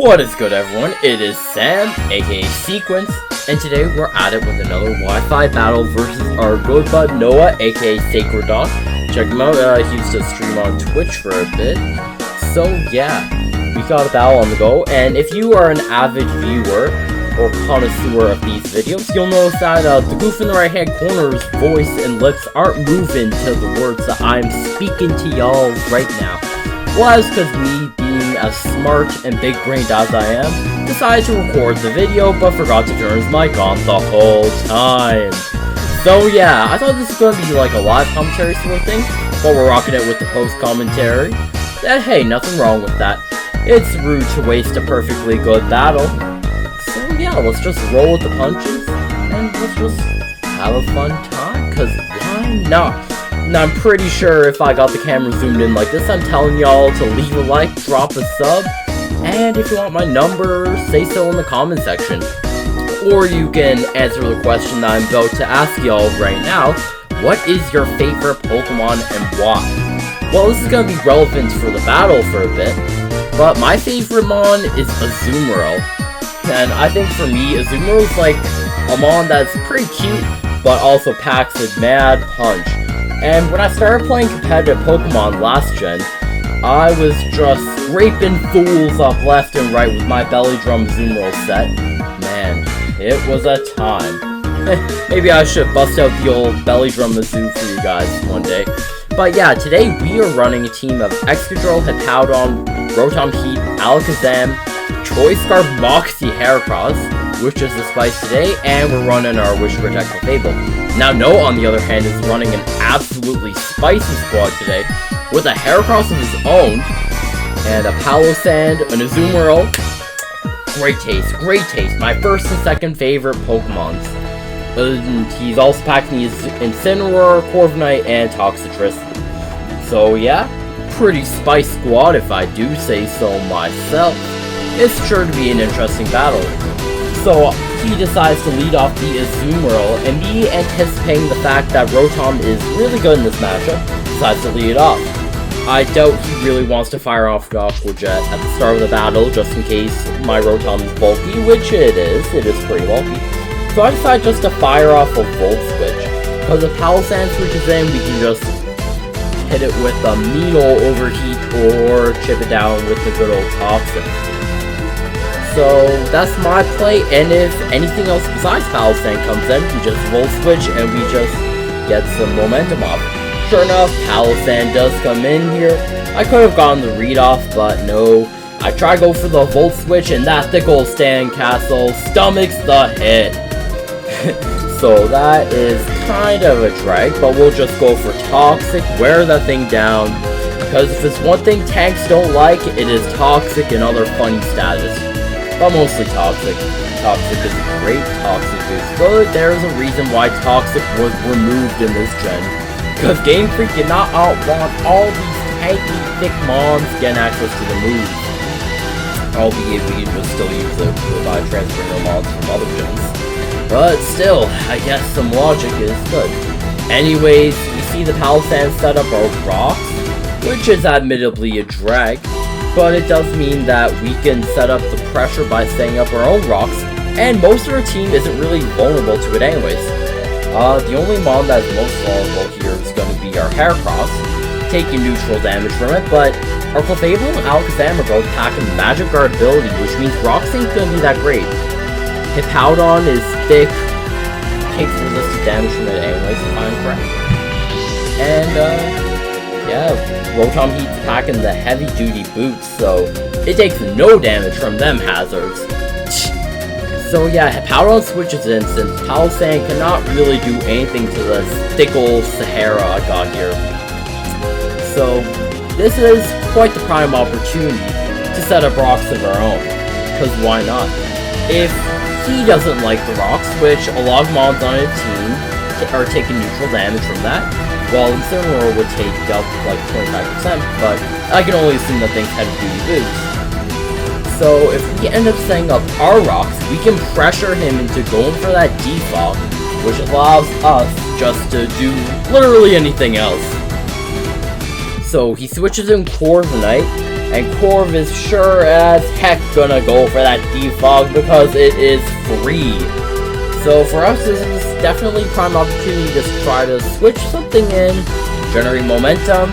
What is good, everyone? It is Sam, aka Seaquince, and today we're at it with another Wi-Fi battle versus our good bud Noah, aka Sacred Dog. Check him out, he used to stream on Twitch for a bit. So yeah, we got a battle on the go, and if you are an avid viewer or connoisseur of these videos, you'll notice that the goof in the right hand corner's voice and lips aren't moving to the words that I'm speaking to y'all right now. Well, that's because me, being as smart and big-brained as I am, decided to record the video, but forgot to turn his mic on the whole time. So yeah, I thought this was going to be like a live commentary sort of thing, but we're rocking it with the post-commentary. And hey, nothing wrong with that. It's rude to waste a perfectly good battle. So yeah, let's just roll with the punches, and let's just have a fun time, because why not? And I'm pretty sure if I got the camera zoomed in like this, I'm telling y'all to leave a like, drop a sub, and if you want my number, say so in the comment section. Or you can answer the question that I'm about to ask y'all right now. What is your favorite Pokemon and why? Well, this is going to be relevant for the battle for a bit, but my favorite Mon is Azumarill. And I think for me, Azumarill is like a Mon that's pretty cute, but also packs a mad punch. And when I started playing competitive Pokemon last gen, I was just scraping fools up left and right with my Belly Drum Azumarill set. Man, it was a time. Maybe I should bust out the old Belly Drum Azoo for you guys one day. But yeah, today we are running a team of Excadrill, Hippowdon, Rotom Heat, Alakazam, Choice Scarf, Moxie Heracross, which is the spice today, and we're running our Wish Protect Fable. Now Noah, on the other hand, is running an absolutely spicy squad today, with a Heracross of his own, and a Palossand, an Azumarill. Great taste, my first and second favorite Pokemons. He's also packing his Incineroar, Corviknight, and Toxtricity. So yeah, pretty spicy squad if I do say so myself. It's sure to be an interesting battle. So he decides to lead off the Azumarill, and me anticipating the fact that Rotom is really good in this matchup, decides to lead it off. I doubt he really wants to fire off the Aqua Jet at the start of the battle, just in case my Rotom is bulky, which it is pretty bulky. So I decide just to fire off a Volt Switch, because if Palossand switches in, we can just hit it with a mean ol' Overheat, or chip it down with the good old Toxic. So that's my play, and if anything else besides Palossand comes in, we just Volt Switch and we just get some momentum off. Sure enough, Palossand does come in here. I could have gotten the read off, but no. I try to go for the Volt Switch, and that thick old Sandcastle stomachs the hit. So that is kind of a drag, but we'll just go for Toxic, wear that thing down. Because if it's one thing tanks don't like, it is Toxic and other funny status. But mostly Toxic. Toxic is great, Toxic is good. There's a reason why Toxic was removed in this gen. Because Game Freak did not want all these tanky, thick mons getting access to the moves. Albeit we can just still use it by transferring our mons from other gens. But still, I guess some logic is good. Anyways, we see the Palossand set up our rocks, which is admittedly a drag. But it does mean that we can set up the pressure by setting up our own rocks, and most of our team isn't really vulnerable to it anyways. The only Mon that is most vulnerable here is going to be our Heracross, taking neutral damage from it, but our Clefable and Alakazam are both packing Magic Guard ability, which means rocks ain't going to be that great. Hippowdon is thick, takes resistant damage from it anyways, if I'm correct. And, yeah, Rotom Heat's packing the heavy-duty boots, so it takes no damage from them hazards. So yeah, Hippowdon switches in since Palossand cannot really do anything to this thick old Sahara I got here. So this is quite the prime opportunity to set up rocks of our own, because why not? If he doesn't like the rocks, which a lot of mons on his team are taking neutral damage from that, while Incineroar would take up like 25%, but I can only assume that things heavy duty boots. So if we end up setting up our rocks, we can pressure him into going for that defog, which allows us just to do literally anything else. So he switches in Corviknight, And Corv is sure as heck gonna go for that defog because it is free. So for us, this is definitely prime opportunity to try to switch something in, generate momentum,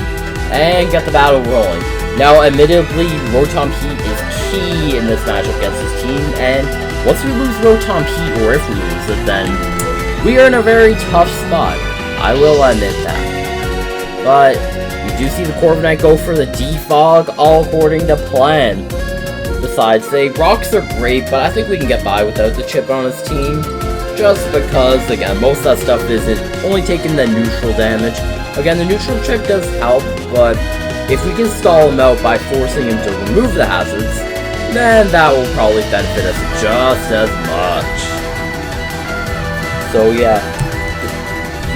and get the battle rolling. Now, admittedly, Rotom Heat is key in this matchup against his team, and once we lose Rotom Heat, or if we lose it, then we are in a very tough spot. I will admit that. But we do see the Corviknight go for the defog, all according to plan. Besides, the rocks are great, but I think we can get by without the chip on his team. Just because, again, most of that stuff isn't only taking the neutral damage. Again, the neutral chip does help, but if we can stall him out by forcing him to remove the hazards, then that will probably benefit us just as much. So yeah,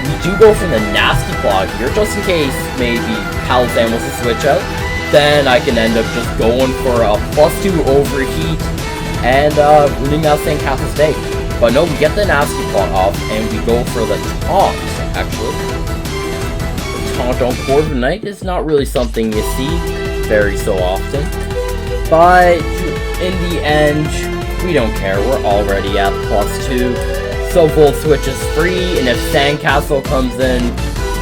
we do go for the nasty block here, just in case maybe Palisand wants to switch out. Then I can end up just going for a +2 overheat and winning that Sandcastle stake. But no, we get the nasty plot off and we go for the taunt, actually. The taunt on Corviknight is not really something you see very so often. But in the end, we don't care. We're already at +2. So Volt Switch is free, and if Sandcastle comes in,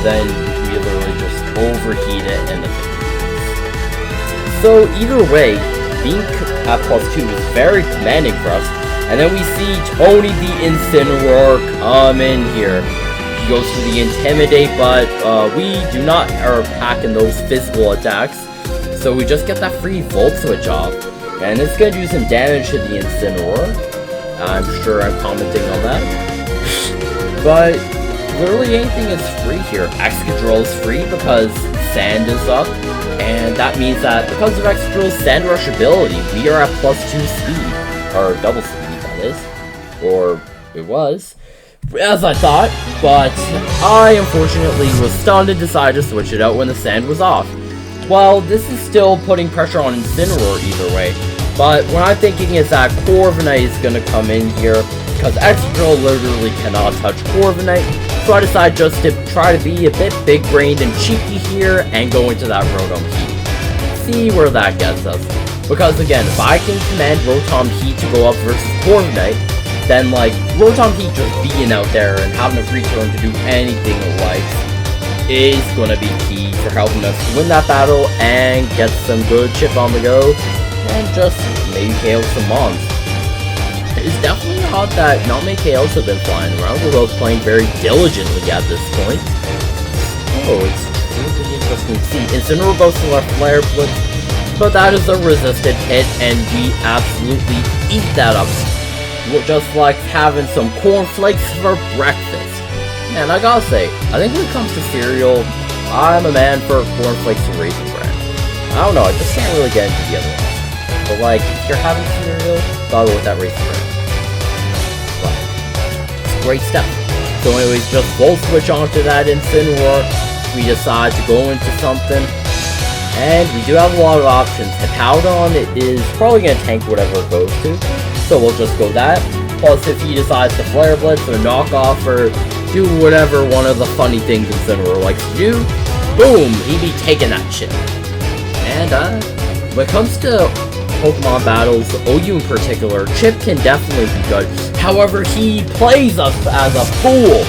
then we literally just overheat it and the So either way, being at +2 is very commanding for us. And then we see Tony the Incineroar come in here. He goes for the Intimidate, but we do not are packing those physical attacks. So we just get that free Volt Switch off. And it's going to do some damage to the Incineroar. I'm sure I'm commenting on that. But literally anything is free here. Excadrill is free because Sand is up. And that means that because of Excadrill's Sand Rush ability, we are at +2 speed. Or double speed. Or it was, as I thought, but I unfortunately was stunned and decided to switch it out when the sand was off. Well, this is still putting pressure on Incineroar either way, but what I'm thinking is that Corviknight is going to come in here, because Excadrill literally cannot touch Corviknight, so I decided just to try to be a bit big-brained and cheeky here, and go into that Rotom Heat. See where that gets us. Because again, if I can command Rotom Heat to go up versus Corviknight, then like Rotom Heat just being out there and having a free turn to do anything it likes is gonna be key for helping us win that battle and get some good chip on the go and just maybe KO some mons. It's definitely odd that not many KOs have been flying around. We're both playing very diligently at this point. Oh, it's really interesting to see. Incineroar goes to our Flare Blitz, but that is a resisted hit, and we absolutely eat that up. Just like having some cornflakes for breakfast. And I gotta say, I think when it comes to cereal, I'm a man for cornflakes and Raisin Bran. I don't know, I just can't really get into the other ones. But like, if you're having cereal, gotta go with that Raisin Bran. But it's great stuff. So anyways, just Volt Switch onto that Incineroar. We decide to go into something. And we do have a lot of options. Hippowdon is probably going to tank whatever it goes to. So we'll just go that. Plus if he decides to Flare Blitz or knock off or do whatever one of the funny things Incineroar likes to do, boom, he'd be taking that chip. And when it comes to Pokemon battles, OU in particular, Chip can definitely be good. However, he plays us as a fool.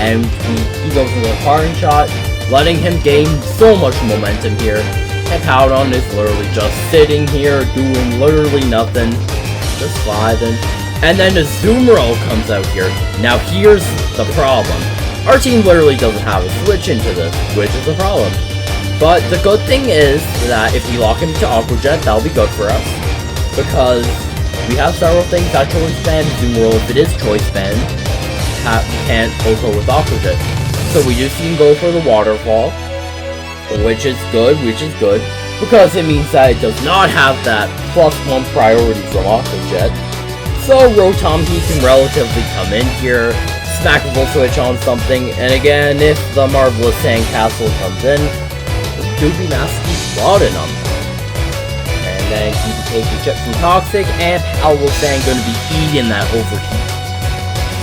And he goes with a parting shot, letting him gain so much momentum here. Hippowdon is literally just sitting here doing literally nothing, just vibing. And then Azumarill comes out here. Now here's the problem. Our team literally doesn't have a switch into this, which is a problem. But the good thing is that if we lock him into Aqua Jet, that'll be good for us. Because we have several things that choice band Azumarill, if it is choice band, can't also with Aqua Jet. So we do see him go for the Waterfall, which is good, because it means that it does not have that +1 priority from Aqua Jet. So Rotom Heat can relatively come in here, smack a Volt Switch on something, and again, if the Marvelous Sandcastle comes in, Doobie Maskey Rodden on them. And then he can take the chip from Toxic, and Palisand gonna be eating that overheat.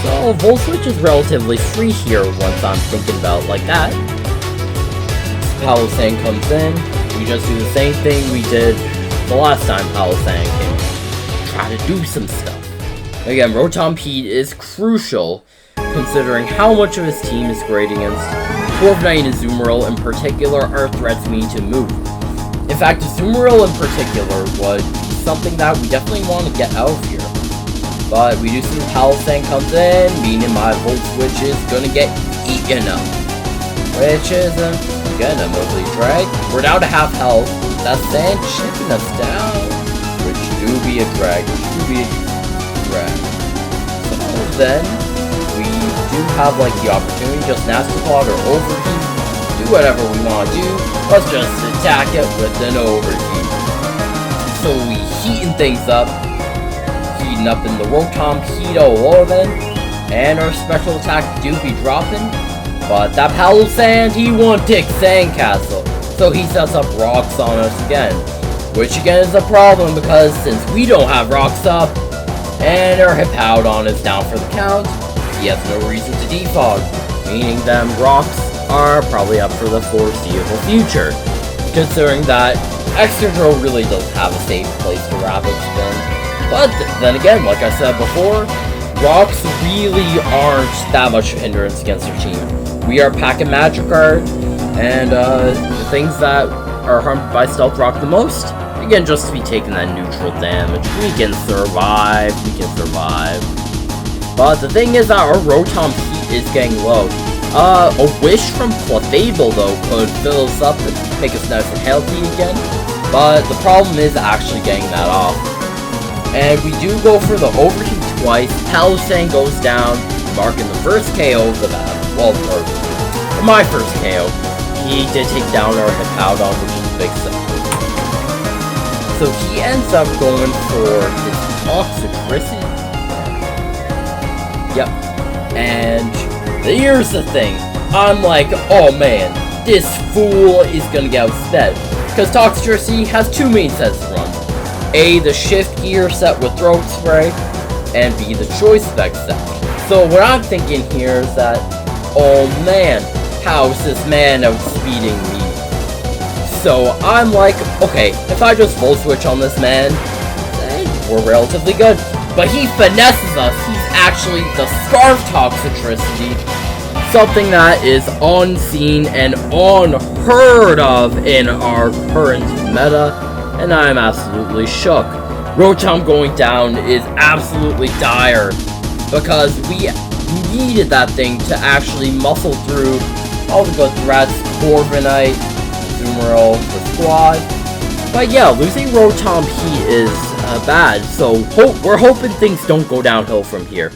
So Volt Switch is relatively free here once I'm thinking about it like that. Palisand comes in, We just do the same thing we did the last time Palisang came. Try to do some stuff. Again, Rotom Pete is crucial, considering how much of his team is great against Corviknight and Azumarill in particular are threats we need to move. In fact, Azumarill in particular would be something that we definitely want to get out of here. But we do see the Palisang comes in, meaning my Volt Switch is gonna get eaten up. Which is, again, a mostly drag. We're down to half health. That sand chipping us down. Which do be a drag. So then, we do have like the opportunity, just Nasty Plot or Overheat. Do whatever we want to do. Let's just attack it with an Overheat. So we heating things up. Heating up in the Rotom Keto Warden. And our special attack do be dropping. But that Palisand, he won't take Sandcastle. So he sets up rocks on us again. Which again is a problem because since we don't have rocks up, and our Hippowdon is down for the count, he has no reason to defog. Meaning them rocks are probably up for the foreseeable future. Considering that Excadrill really doesn't have a safe place to Rapid Spin. But then again, like I said before, rocks really aren't that much of a hindrance against our team. We are packing Magikarp, and the things that are harmed by Stealth Rock the most, again, just to be taking that neutral damage. We can survive. But the thing is that our Rotom Heat is getting low. A Wish from Clefable, though, could fill us up and make us nice and healthy again. But the problem is actually getting that off. And we do go for the Overheat twice. Palisang goes down, marking the first KO of the battle. Well, or my first KO. He did take down our Hippowdon, which is a big step. So he ends up going for his Toxicity. Yep. And here's the thing. I'm like, oh man, this fool is gonna get outsped. Because Toxicity has two main sets to run. A, the Shift Gear set with Throat Spray, and B, the Choice Spec set. So what I'm thinking here is that, oh man, how is this man outspeeding me? So I'm like, okay, if I just Volt Switch on this man, then we're relatively good. But he finesses us. He's actually the Scarf Toxicity, something that is unseen and unheard of in our current meta, and I'm absolutely shook. Rotom going down is absolutely dire, because we needed that thing to actually muscle through all the good threats, Corviknight, Azumarill, the squad. But yeah, losing Rotom Heat is bad, so we're hoping things don't go downhill from here.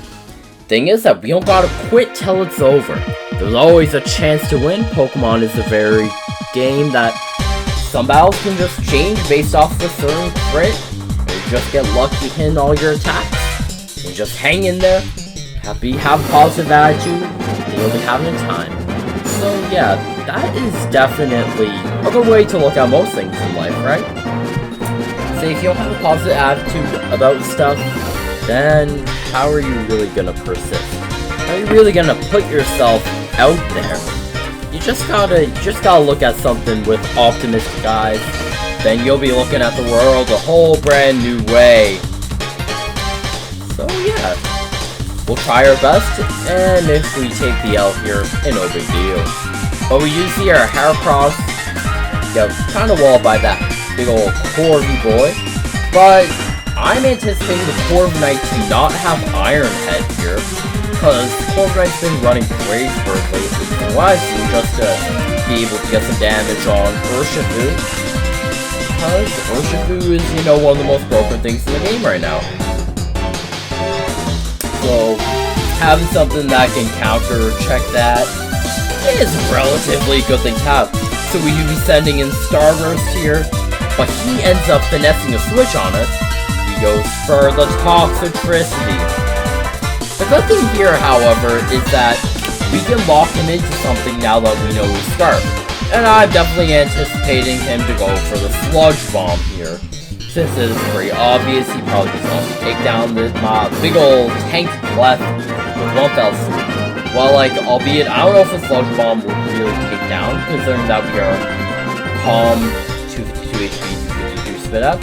Thing is that we don't gotta quit till it's over. There's always a chance to win. Pokemon is a very game that some battles can just change based off of a certain crit. You just get lucky hitting all your attacks. And just hang in there. Have positive attitude. And you'll be having a time. So yeah, that is definitely a good way to look at most things in life, right? So if you don't have a positive attitude about stuff, then how are you really gonna persist? How are you really gonna put yourself out there? You just gotta look at something with optimistic eyes. Then you'll be looking at the world a whole brand new way. So yeah, we'll try our best, and if we take the L here, no big deal. But we do see our Heracross get kind of walled by that big old Corgi boy. But I'm anticipating the Corviknight to not have Iron Head here, because Corviknight's been running Brave Bird lately, and what I've seen just to be able to get some damage on Urshifu, because Urshifu is, one of the most broken things in the game right now. So, having something that can counter check that is a relatively good thing to have. So we do be sending in Starburst here, but he ends up finessing a switch on us. He goes for the Toxicity. The good thing here, however, is that we can lock him into something now that we know he's Scarf. And I'm definitely anticipating him to go for the Sludge Bomb here. Since it is very obvious, he probably just wants to take down this big old tank left with one fell swoop. Well, albeit, I don't know if a Sludge Bomb will really take down, considering that we are Calm 2 HP to spit up.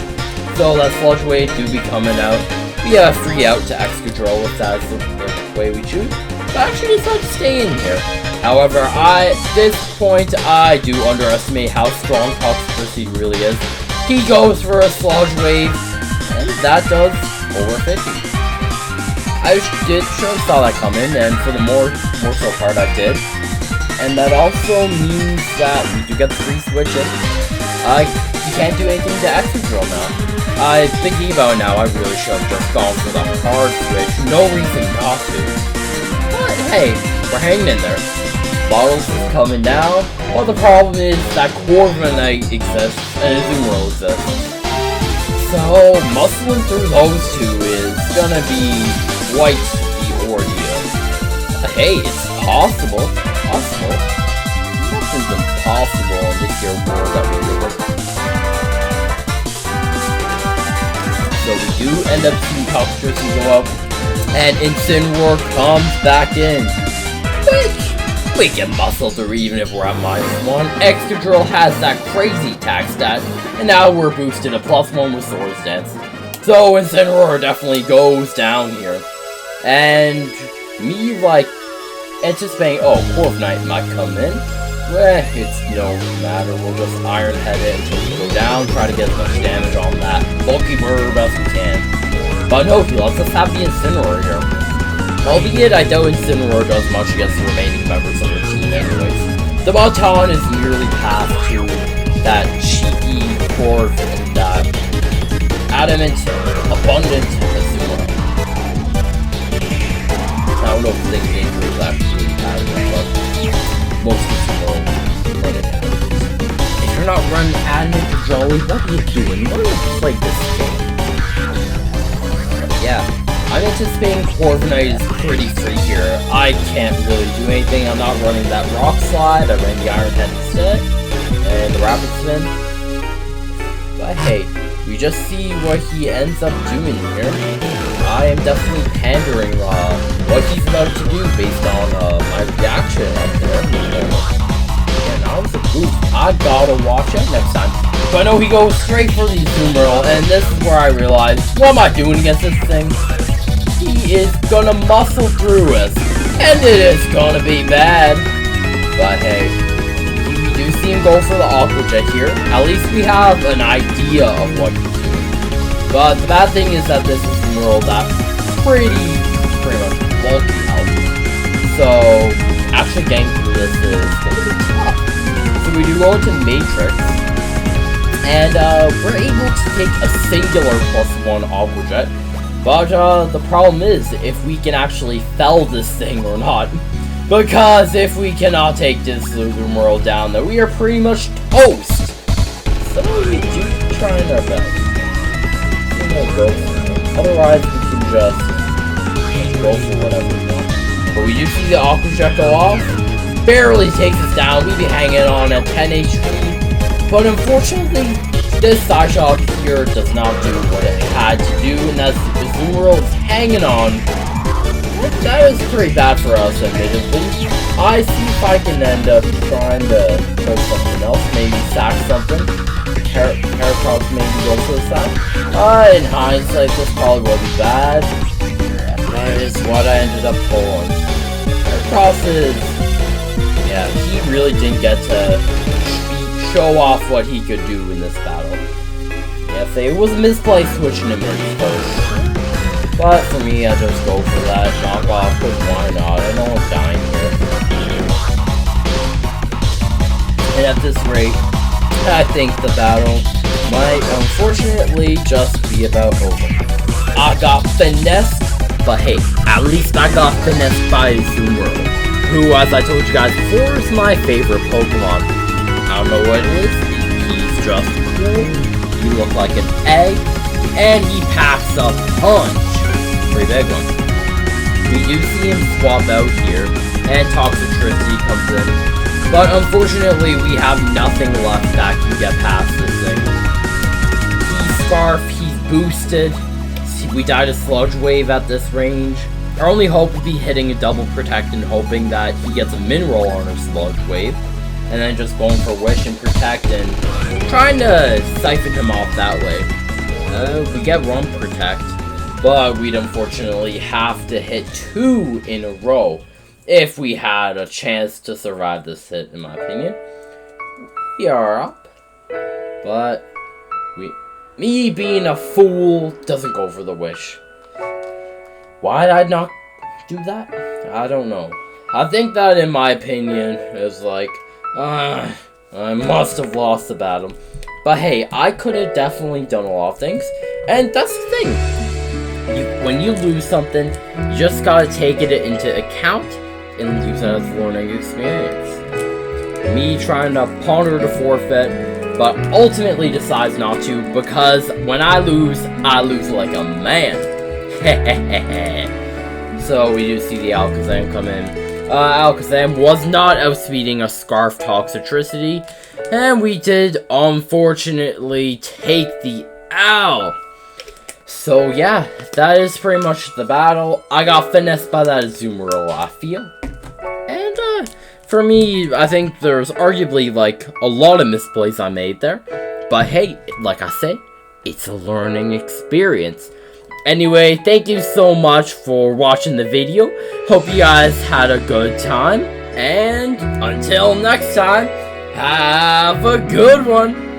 So that Sludge Wave do be coming out. We have free out to Excadrill if that's the way we choose. But actually decide to stay in here. However, at this point, I do underestimate how strong Toxtricity really is. He goes for a Sludge Wave, and that does over 50. I sure saw that coming, and for the more so part I did. And that also means that we do get the free switch in. You can't do anything to Excadrill now. Thinking about it now, I really should have just gone for the hard switch. No reason not to. But hey, we're hanging in there. Bottles is coming down. Well, the problem is that Corviknight exists and Azumarill exists. So, muscling through those two is gonna be quite the ordeal. Hey, it's possible. Nothing's impossible in this here world that we live in. So we do end up seeing Toxtricity go up, and Incineroar comes back in, which we can muscle through even if we're at -1. Excadrill has that crazy attack stat, and now we're boosted to +1 with Swords Dance. So Incineroar definitely goes down here, and me anticipating, Corviknight might come in. Well, it's no matter, we'll just Iron Head it until we go down, try to get as much damage on that bulky bird as we can. But no, he lets us have the Incineroar here. Albeit, I doubt Incineroar does much against the remaining members of the team anyways. The Baton is nearly past to that cheeky Corv and that adamant, abundant Azumarill. I don't know if the game is actually adamant, but most people run it adamant. If you're not running adamant or jolly, what are you doing? Why don't you play this game? Yeah, I'm anticipating Corviknight is pretty free here. I can't really do anything. I'm not running that Rock Slide. I ran the Iron Head instead, and the Rapid Spin. But hey, we just see what he ends up doing here. I am definitely pandering what he's about to do based on my reaction up there. And that was a boost. I gotta watch out next time. So I know he goes straight for the Azumarill, and this is where I realize, what am I doing against this thing? He is gonna muscle through us, and it is gonna be bad. But hey, we do see him go for the Aqua Jet here. At least we have an idea of what he's doing. But the bad thing is that this is a world that's pretty much bulky health. So actually getting through this is gonna be tough. So we do go into Matrix, and we're able to take a singular +1 Aqua Jet. But the problem is if we can actually fell this thing or not. Because if we cannot take this Azumarill down, then we are pretty much toast. So we do trying our best. Go for it. Otherwise we can just go for whatever we want. But we do see the Aqua Jet go off. Barely takes us down. We'd be hanging on at 10 HP. But unfortunately, this Psyshock here does not do what it had to do, and that's the Azumarill is hanging on. That is pretty bad for us, admittedly. I see if I can end up trying to pull something else, maybe sack something. Heracross maybe go for a sack. In hindsight, this probably will be bad. That is what I ended up pulling. Heracross is... yeah, he really didn't get to show off what he could do in this battle. Yes, it was a misplaced switching him in first. But for me, I just go for that knockoff, because why not? I know I'm dying here. And at this rate, I think the battle might unfortunately just be about over. I got finessed, but hey, at least I got finessed by Azumarill, who, as I told you guys before, is my favorite Pokemon. I don't know what it is, he's just cool, he looks like an egg, and he packs a punch. Pretty big one. We do see him swap out here, and Toxtricity comes in. But unfortunately, we have nothing left that can get past this thing. He's Scarf, he's boosted. We died a Sludge Wave at this range. Our only hope would be hitting a double protect and hoping that he gets a Mineral on a Sludge Wave. and then just going for Wish and Protect and trying to siphon him off that way. We get 1 Protect, but we'd unfortunately have to hit 2 in a row if we had a chance to survive this hit, in my opinion. We are up, but me being a fool doesn't go for the Wish. Why did I not do that? I don't know. I think that, in my opinion, is like, I must have lost the battle. But hey, I could have definitely done a lot of things, and that's the thing. When you lose something, you just gotta take it into account and use it as a learning experience. Me trying to ponder the forfeit, but ultimately decides not to, because when I lose like a man. So we do see the Alakazam come in. Alakazam was not outspeeding a Scarf Toxicity, and we did unfortunately take the L. So yeah, that is pretty much the battle. I got finessed by that Azumarill, I feel. And for me, I think there's arguably like a lot of misplays I made there. But hey, like I said, it's a learning experience. Anyway, thank you so much for watching the video. Hope you guys had a good time. And until next time, have a good one.